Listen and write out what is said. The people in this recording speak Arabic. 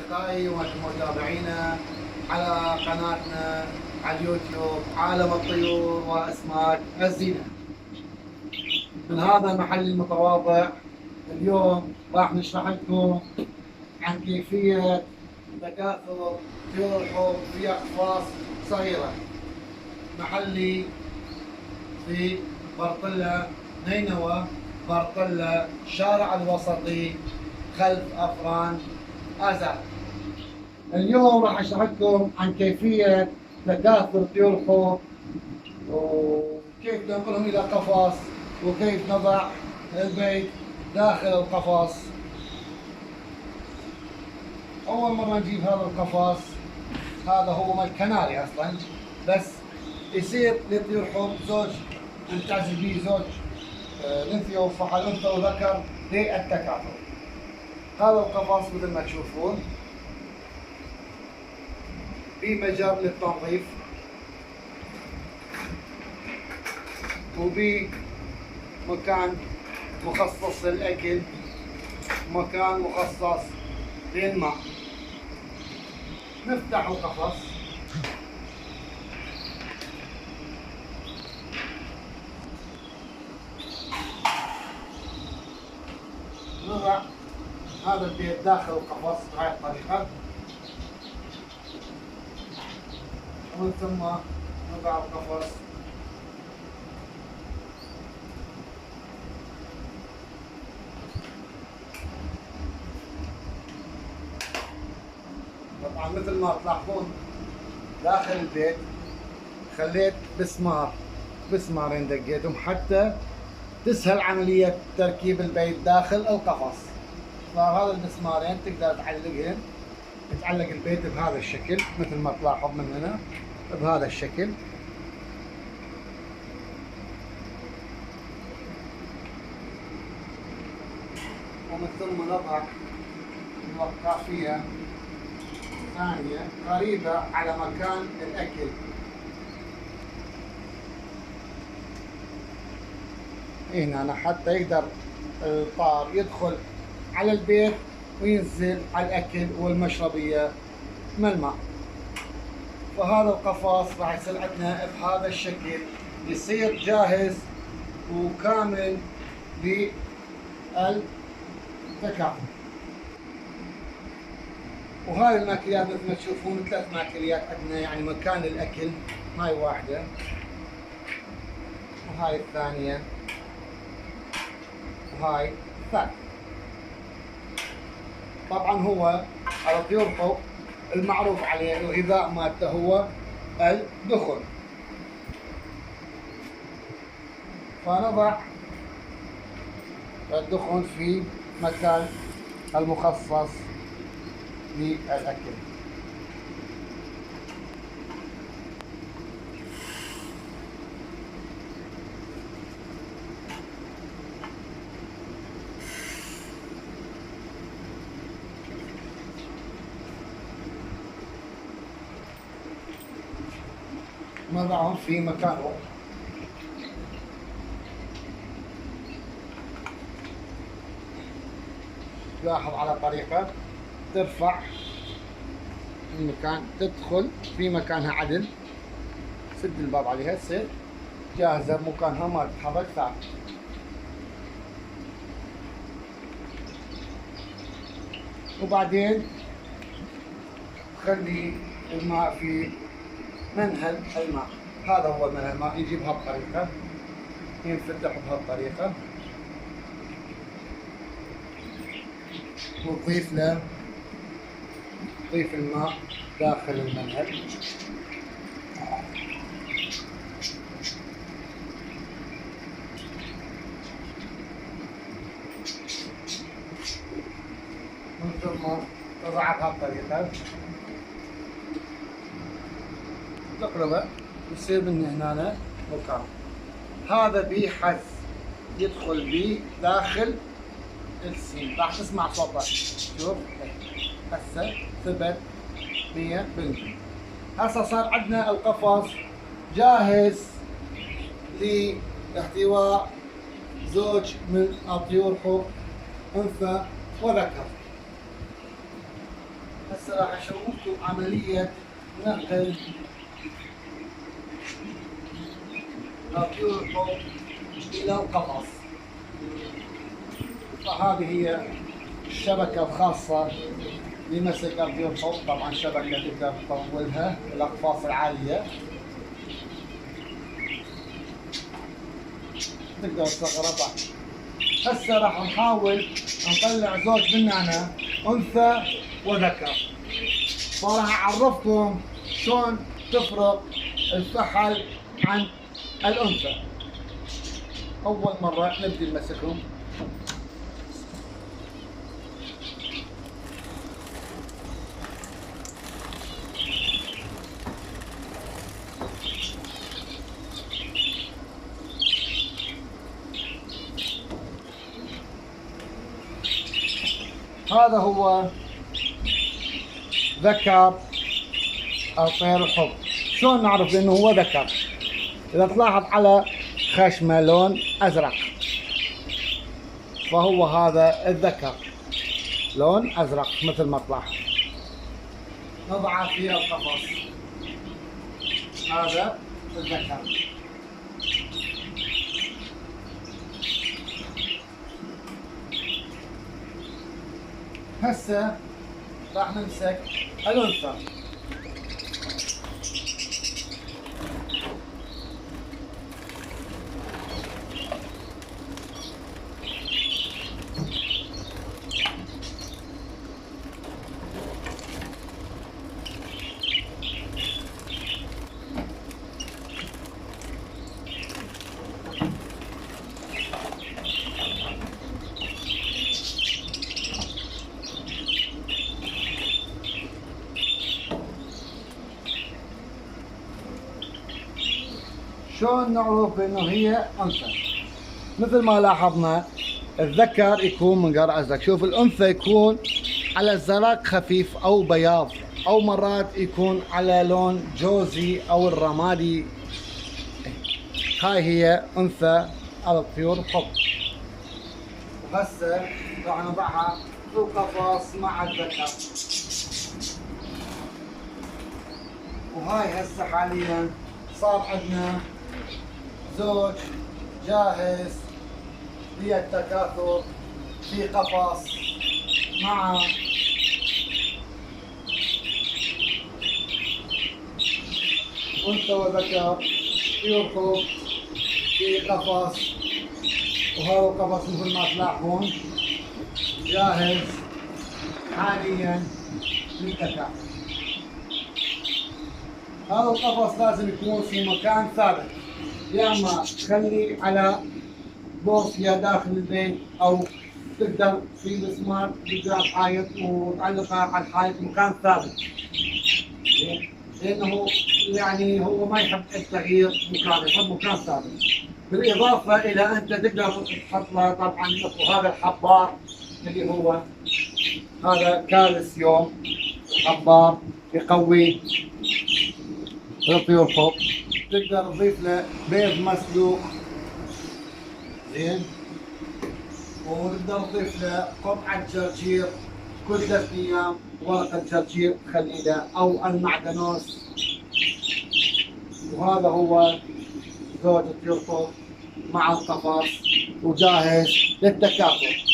أصدقائي ومتابعينا على قناتنا على اليوتيوب عالم الطيور وأسماك الزينة. من هذا المحل المتواضع اليوم راح نشرح لكم عن كيفية تكاثر طيور الحب في أقفاص صغيرة. محلي في برطلة نينوى، برطلة الشارع الوسطي خلف أفران آزاد. اليوم راح اشرح لكم عن كيفية تكاثر طيور الحب وكيف ننقلهم إلى قفص وكيف نضع البيت داخل القفص. أول مرة نجيب هذا القفص، هذا هو مال كناري أصلا، بس يصير لطيور حب زوج نلتزم به زوج انثى وفحل انثى وذكر للتكاثر. هذا القفص مثل ما تشوفون في مجر للتنظيف وبمكان مخصص للأكل، مكان مخصص للماء. نفتح القفص، نضع هذا البيت داخل القفص بهذه الطريقة، ومن ثم نضع القفص طبعا مثل ما تلاحظون داخل البيت خليت بسمارين دقيتهم حتى تسهل عملية تركيب البيت داخل القفص. فهذا المسمارين تقدر تعلقهن، يتعلق البيت بهذا الشكل مثل ما تلاحظ من هنا بهذا الشكل. ومن ثم نضع الوقافية ثانية قريبة على مكان الأكل. هنا حتى يقدر الطار يدخل على البيت وينزل على الأكل والمشربية من الماء. فهذا القفص راح يصير عندنا بهذا الشكل، يصير جاهز وكامل للتكاثر. وهاي الماكليات مثل ما تشوفون 3 ماكليات عندنا، يعني مكان الأكل. هاي واحدة وهاي الثانية وهاي الثالثة. طبعا هو على طيور الحب المعروف عليه الغذاء مالته هو الدخن، فنضع الدخن في مكان المخصص للأكل. نضعهم في مكانهم. لاحظ على طريقة ترفع المكان، تدخل في مكانها عدل، سد الباب عليها تصير جاهزة بمكانها ما تتحرك ثابت. وبعدين تخلي الماء في منهل الماء. هذا هو منهل الماء، يجي بهالطريقة، ينفتح بهالطريقة، ونضيف له نضيف الماء داخل المنهل. من ثم تضعها بهالطريقة، تقلبه يصير من هنا مكان. هذا بيه حز يدخل بيه داخل السين، راح تسمع صوته. شوف هسه ثبت 100%. هسه صار عندنا القفص جاهز لاحتواء زوج من الطيور حب انثى وذكر. هسه راح اشوفكم عملية نقل طيور الحب إلى القفص. فهذه هي الشبكة الخاصة لمسك طيور الحب. طبعا شبكة تقدر تطولها الأقفاص العالية، تقدر تستغربها. هسه راح نحاول نطلع زوج بنانة أنثى وذكر، فراح أعرفكم شلون تفرق الفحل عن الأنثى. أول مرة نبدي نمسكهم. هذا هو ذكر طير الحب. شلون نعرف انه هو ذكر؟ اذا تلاحظ على خشمه لون ازرق، فهو هذا الذكر، لون ازرق مثل ما تلاحظ. نضعه في القفص. هذا الذكر. هسه راح نمسك الأنثى. شلون نعرف انه هي انثى؟ مثل ما لاحظنا الذكر يكون من قرع ازرق، شوف الانثى يكون على زرق خفيف او بياض، او مرات يكون على لون جوزي او الرمادي. هاي هي انثى الطيور الحب. وهسه راح نضعها في القفص مع الذكر. وهاي هسه حاليا صار عندنا زوج جاهز للتكاثر في قفص مع أنثى وذكر يركض في قفص. وهذا القفص مثل ما تلاحظون جاهز حاليا للتكاثر. هذا القفص لازم يكون في مكان ثابت، يا اما تخلي على بوصية داخل البيت، او تقدر في مسمار قدام حائط وتعلقها على الحائط مكان ثابت، لانه يعني هو ما يحب التغيير مكان، يحب مكان ثابت. بالاضافه الى انت تقدر تحط له طبعا هذا الحبار اللي هو هذا كالسيوم، حبار يقوي الطيور الحب. تقدر تضيف له بيض مسلوق زين، وتقدر تضيف له قطعة جرجير كل 3 ايام، ورقة جرجير تخلي له او المعدنوس. وهذا هو زوج الطيور الحب مع القفص وجاهز للتكاثر.